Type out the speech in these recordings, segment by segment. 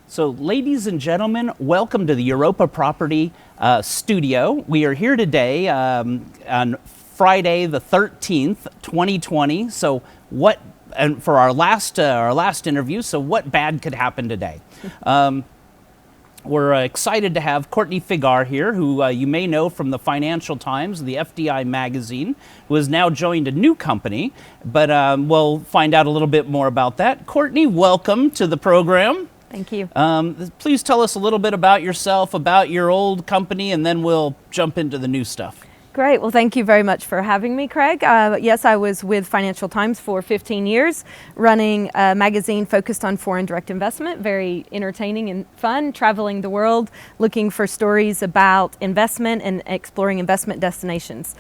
So, ladies and gentlemen, welcome to the Europa Property studio. We are here today on Friday the 13th, 2020. So, for our last interview, so what bad could happen today? We're excited to have Courtney Fingar here, who you may know from the Financial Times, the FDI magazine, who has now joined a new company, but we'll find out a little bit more about that. Courtney, welcome to the program. Thank you. Please tell us a little bit about yourself, about your old company, and then we'll jump into the new stuff. Great. Well, thank you very much for having me, Craig. Yes, I was with Financial Times for 15 years, running a magazine focused on foreign direct investment, very entertaining and fun, traveling the world, looking for stories about investment and exploring investment destinations.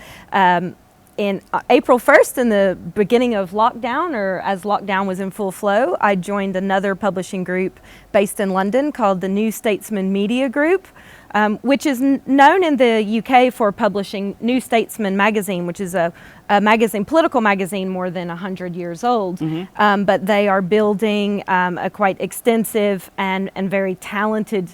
In April 1st, in the beginning of lockdown, or as lockdown was in full flow, I joined another publishing group based in London called the New Statesman Media Group, which is known in the UK for publishing New Statesman magazine, which is a political magazine more than 100 years old. Mm-hmm. But they are building a quite extensive and very talented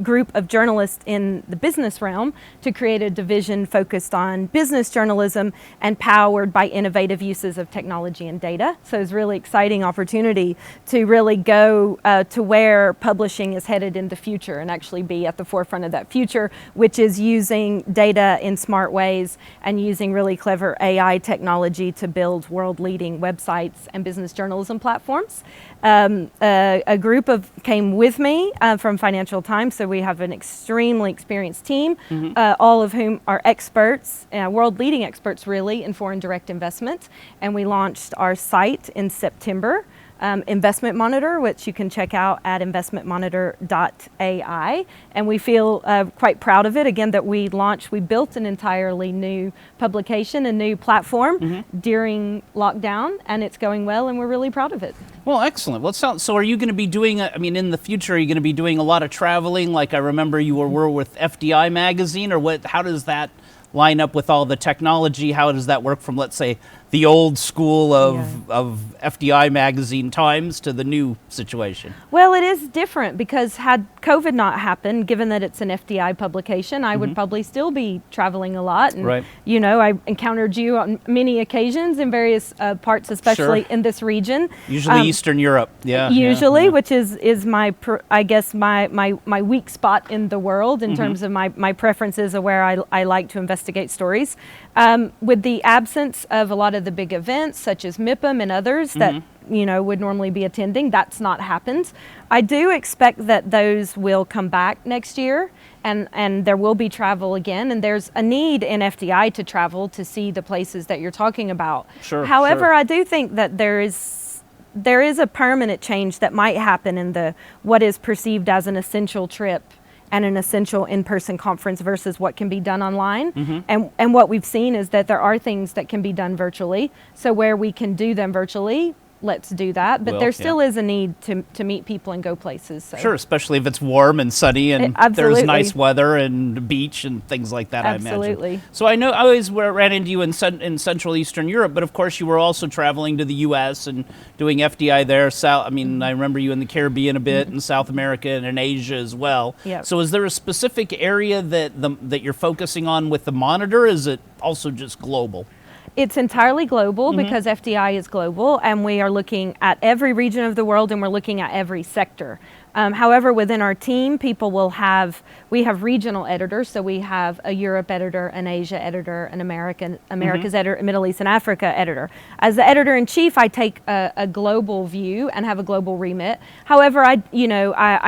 group of journalists in the business realm to create a division focused on business journalism and powered by innovative uses of technology and data. So it's a really exciting opportunity to really go to where publishing is headed in the future and actually be at the forefront of that future, which is using data in smart ways and using really clever AI technology to build world-leading websites and business journalism platforms. A group came with me from Financial Times, so we have an extremely experienced team, mm-hmm. All of whom are experts, world-leading experts really, in foreign direct investment. And we launched our site in September, Investment Monitor, which you can check out at investmentmonitor.ai. And we feel quite proud of it, again, that we built an entirely new publication, a new platform mm-hmm. during lockdown, and it's going well, and we're really proud of it. Well, excellent. Well, so are you going to be doing, in the future, are you going to be doing a lot of traveling? Like I remember you were with FDI magazine, or how does that line up with all the technology? How does that work from, let's say, the old school of FDI magazine times to the new situation? Well, it is different because had COVID not happened, given that it's an FDI publication, I mm-hmm. would probably still be traveling a lot. And, right. You know, I encountered you on many occasions in various parts, especially sure. in this region. Usually Eastern Europe, yeah. Usually, yeah. Which is my weak spot in the world in mm-hmm. terms of my preferences of where I like to investigate stories. With the absence of a lot of the big events such as MIPIM and others mm-hmm. that would normally be attending, that's not happened. I do expect that those will come back next year, and there will be travel again, and there's a need in FDI to travel to see the places that you're talking about. Sure. However, sure. I do think that there is a permanent change that might happen in what is perceived as an essential trip and an essential in-person conference versus what can be done online. Mm-hmm. And what we've seen is that there are things that can be done virtually. So where we can do them virtually, let's do that. But there still is a need to meet people and go places. So. Sure, especially if it's warm and sunny and there's nice weather and beach and things like that, Absolutely. I imagine. So I know I always ran into you in Central Eastern Europe, but of course you were also traveling to the U.S. and doing FDI there. I remember you in the Caribbean a bit, mm-hmm. in South America and in Asia as well. Yep. So is there a specific area that you're focusing on with the Monitor? Is it also just global? It's entirely global mm-hmm. because FDI is global, and we are looking at every region of the world, and we're looking at every sector. However, within our team, we have regional editors, so we have a Europe editor, an Asia editor, an America's mm-hmm. editor, a Middle East and Africa editor. As the editor-in-chief, I take a global view and have a global remit. However, I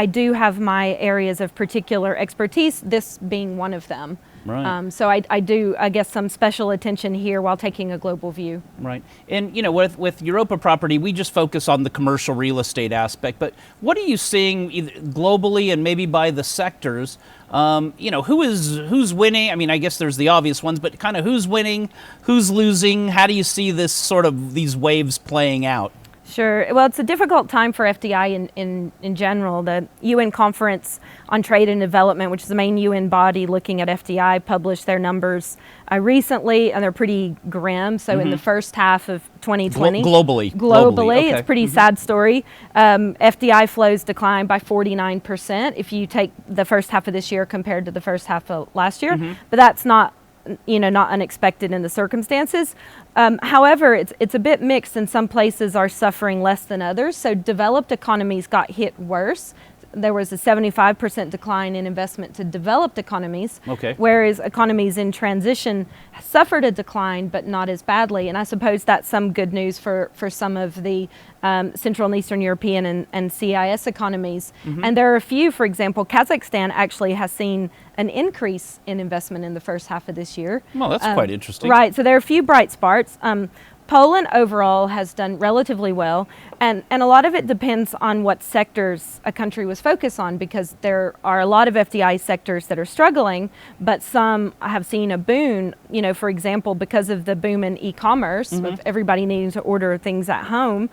do have my areas of particular expertise, this being one of them. Right. So I do, I guess, some special attention here while taking a global view. Right. And, with Europa Property, we just focus on the commercial real estate aspect. But what are you seeing either globally and maybe by the sectors? Who's winning? I guess there's the obvious ones, but kind of who's winning, who's losing? How do you see these waves playing out? Sure. Well, it's a difficult time for FDI in general. The UN Conference on Trade and Development, which is the main UN body looking at FDI, published their numbers recently, and they're pretty grim. So in the first half of 2020, globally, okay. it's a pretty sad story. FDI flows declined by 49% if you take the first half of this year compared to the first half of last year. But that's not unexpected in the circumstances. However, it's a bit mixed, and some places are suffering less than others. So developed economies got hit worse. There was a 75% decline in investment to developed economies, whereas economies in transition suffered a decline, but not as badly. And I suppose that's some good news for some of the Central and Eastern European and CIS economies. And there are a few, for example, Kazakhstan actually has seen an increase in investment in the first half of this year. Well, that's quite interesting. Right, so there are a few bright spots. Poland overall has done relatively well, and a lot of it depends on what sectors a country was focused on, because there are a lot of FDI sectors that are struggling, but some have seen a boon, for example, because of the boom in e-commerce, with everybody needing to order things at home.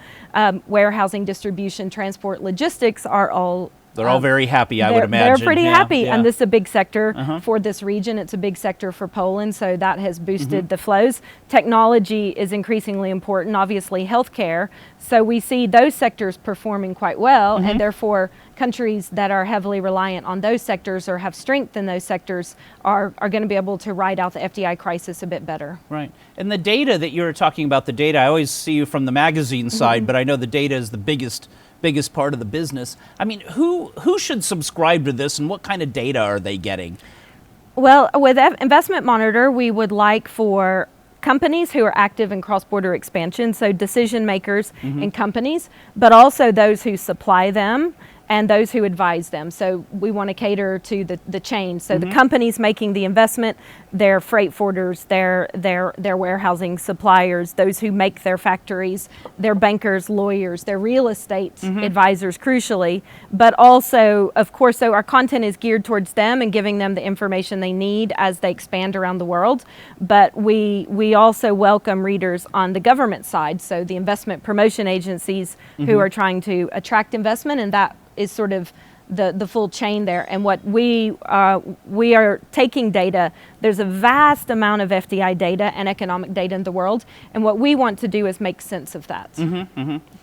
Warehousing, distribution, transport, logistics are all They're all very happy, I would imagine. They're pretty happy, and this is a big sector for this region. It's a big sector for Poland, so that has boosted the flows. Technology is increasingly important, obviously healthcare. So we see those sectors performing quite well, and therefore countries that are heavily reliant on those sectors or have strength in those sectors are going to be able to ride out the FDI crisis a bit better. Right. And the data that you were talking about, I always see you from the magazine side, but I know the data is the biggest part of the business. I mean, who should subscribe to this, and what kind of data are they getting? Well, with Investment Monitor, we would like for companies who are active in cross-border expansion, so decision makers in companies, but also those who supply them and those who advise them. So we want to cater to the chain. So the companies making the investment, their freight forwarders, their warehousing suppliers, those who make their factories, their bankers, lawyers, their real estate advisors, crucially. But also, of course, so our content is geared towards them and giving them the information they need as they expand around the world. But we also welcome readers on the government side, so the investment promotion agencies who are trying to attract investment, and that is sort of the full chain there. And what we are taking data. There's a vast amount of FDI data and economic data in the world, and what we want to do is make sense of that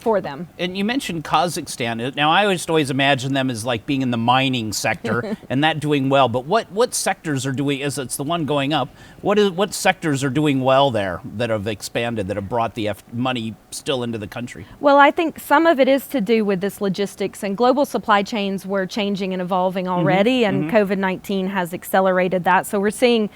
for them. And you mentioned Kazakhstan. Now, I always imagine them as like being in the mining sector and that doing well. But what sectors are doing? As it's the one going up. What sectors are doing well there that have expanded, that have brought the money still into the country? Well, I think some of it is to do with this logistics, and global supply chains were changing and evolving already, and COVID-19 has accelerated that. So we're seeing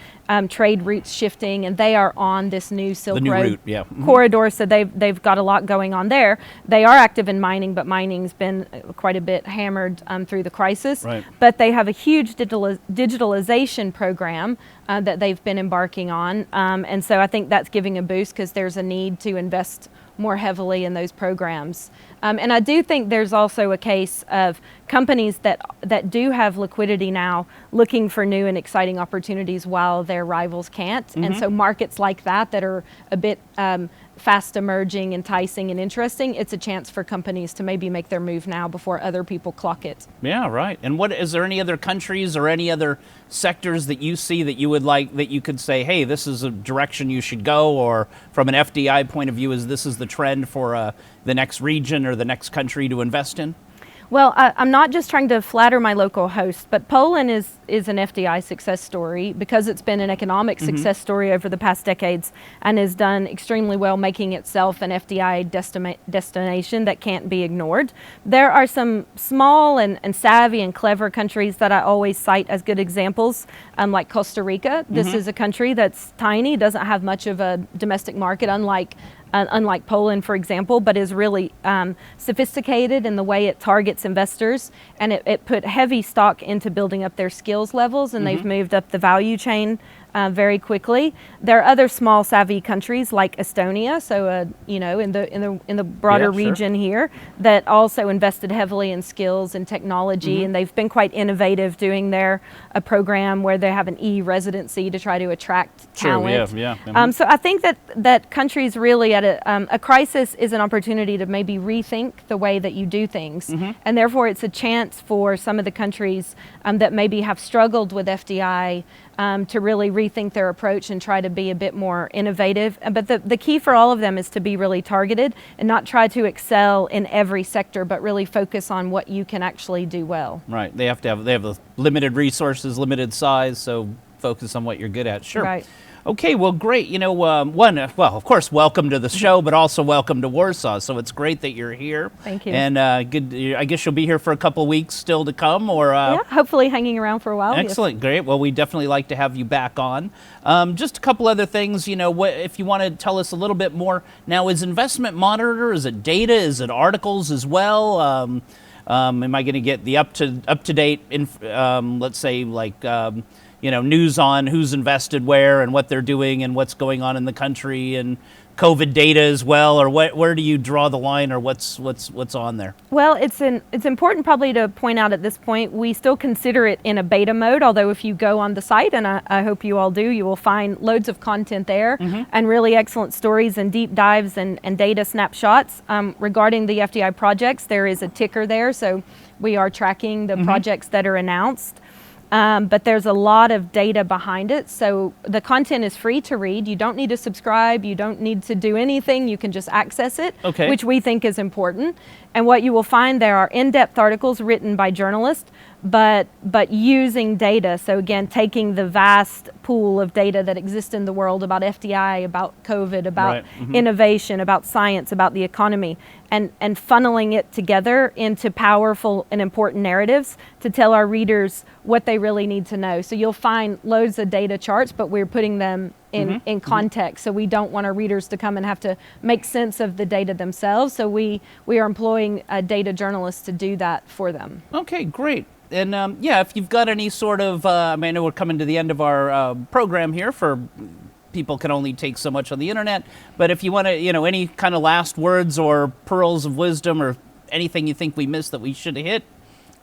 trade routes shifting, and they are on this new Silk Road corridor, so they've got a lot going on there. They are active in mining, but mining's been quite a bit hammered through the crisis. Right. But they have a huge digitalization program that they've been embarking on, and so I think that's giving a boost because there's a need to invest more heavily in those programs. And I do think there's also a case of companies that do have liquidity now looking for new and exciting opportunities while their rivals can't. And so markets like that are a bit fast emerging, enticing, and interesting, it's a chance for companies to maybe make their move now before other people clock it. Yeah, right. And is there any other countries or any other sectors that you see that you would like, that you could say, hey, this is a direction you should go, or from an FDI point of view, this is the trend for the next region or the next country to invest in? Well, I'm not just trying to flatter my local host, but Poland is an FDI success story because it's been an economic success story over the past decades and has done extremely well making itself an FDI destination that can't be ignored. There are some small and savvy and clever countries that I always cite as good examples, like Costa Rica. This is a country that's tiny, doesn't have much of a domestic market, unlike Poland, for example, but is really sophisticated in the way it targets investors, and it put heavy stock into building up their skills levels, and they've moved up the value chain very quickly. There are other small savvy countries like Estonia, so you know, in the broader Yeah, sure. region here, that also invested heavily in skills and technology, and they've been quite innovative doing their a program where they have an e-residency to try to attract talent. Sure, yeah. So I think that countries really at a crisis is an opportunity to maybe rethink the way that you do things, and therefore it's a chance for some of the countries that maybe have struggled with FDI to really rethink their approach and try to be a bit more innovative. But the key for all of them is to be really targeted and not try to excel in every sector, but really focus on what you can actually do well. Right. They have the limited resources, limited size, so focus on what you're good at. Sure. Right. Okay, well, great. You know, well, of course, welcome to the show, but also welcome to Warsaw. So it's great that you're here. Thank you. And good. I guess you'll be here for a couple weeks still to come, or Yeah, hopefully hanging around for a while. yes. excellent, great. Well, we definitely like to have you back on. Just a couple other things. You know, what if you want to tell us a little bit more? Now, is Investment Monitor? Is it data? Is it articles as well? Am I going to get the up to date? Let's say like. You know, news on who's invested where and what they're doing and what's going on in the country and COVID data as well, or where do you draw the line, or what's on there? Well, it's important probably to point out at this point, we still consider it in a beta mode, although if you go on the site, and I hope you all do, you will find loads of content there and really excellent stories and deep dives and data snapshots. Regarding the FDI projects, there is a ticker there, so we are tracking the projects that are announced. But there's a lot of data behind it. So the content is free to read. You don't need to subscribe. You don't need to do anything. You can just access it, which we think is important. And what you will find there are in-depth articles written by journalists, but using data. So again, taking the vast pool of data that exists in the world about FDI, about COVID, about innovation, about science, about the economy, and funneling it together into powerful and important narratives to tell our readers what they really need to know. So you'll find loads of data charts, but we're putting them in context. So we don't want our readers to come and have to make sense of the data themselves. So we are employing data journalists to do that for them. Okay, great. And yeah, if you've got any sort of, I know we're coming to the end of our program here. For people can only take so much on the internet, but if you want to, you know, any kind of last words or pearls of wisdom or anything you think we missed that we should have hit,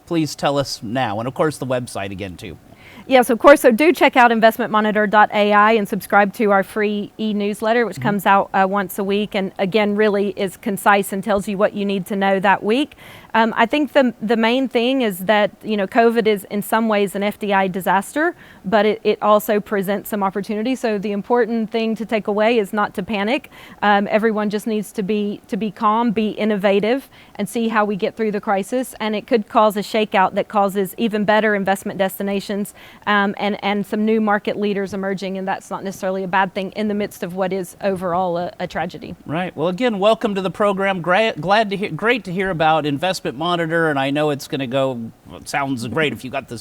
please tell us now. And of course, the website again too. Yes, of course. So do check out investmentmonitor.ai and subscribe to our free e-newsletter, which comes out once a week, and again really is concise and tells you what you need to know that week. I think the main thing is that, you know, COVID is in some ways an FDI disaster, but it also presents some opportunities. So the important thing to take away is not to panic. Everyone just needs to be calm, be innovative, and see how we get through the crisis. And it could cause a shakeout that causes even better investment destinations and some new market leaders emerging. And that's not necessarily a bad thing in the midst of what is overall a tragedy. Right. Well, again, welcome to the program. Great to hear about Investment Monitor, and I know it's going to go. It sounds great if you got the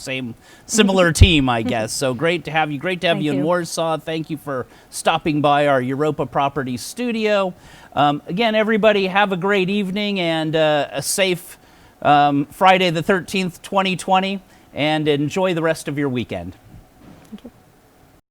similar team, I guess. So great to have you. Great to have you in Warsaw. Thank you for stopping by our Europa Property studio. Again, everybody, have a great evening and a safe Friday the 13th, 2020, and enjoy the rest of your weekend.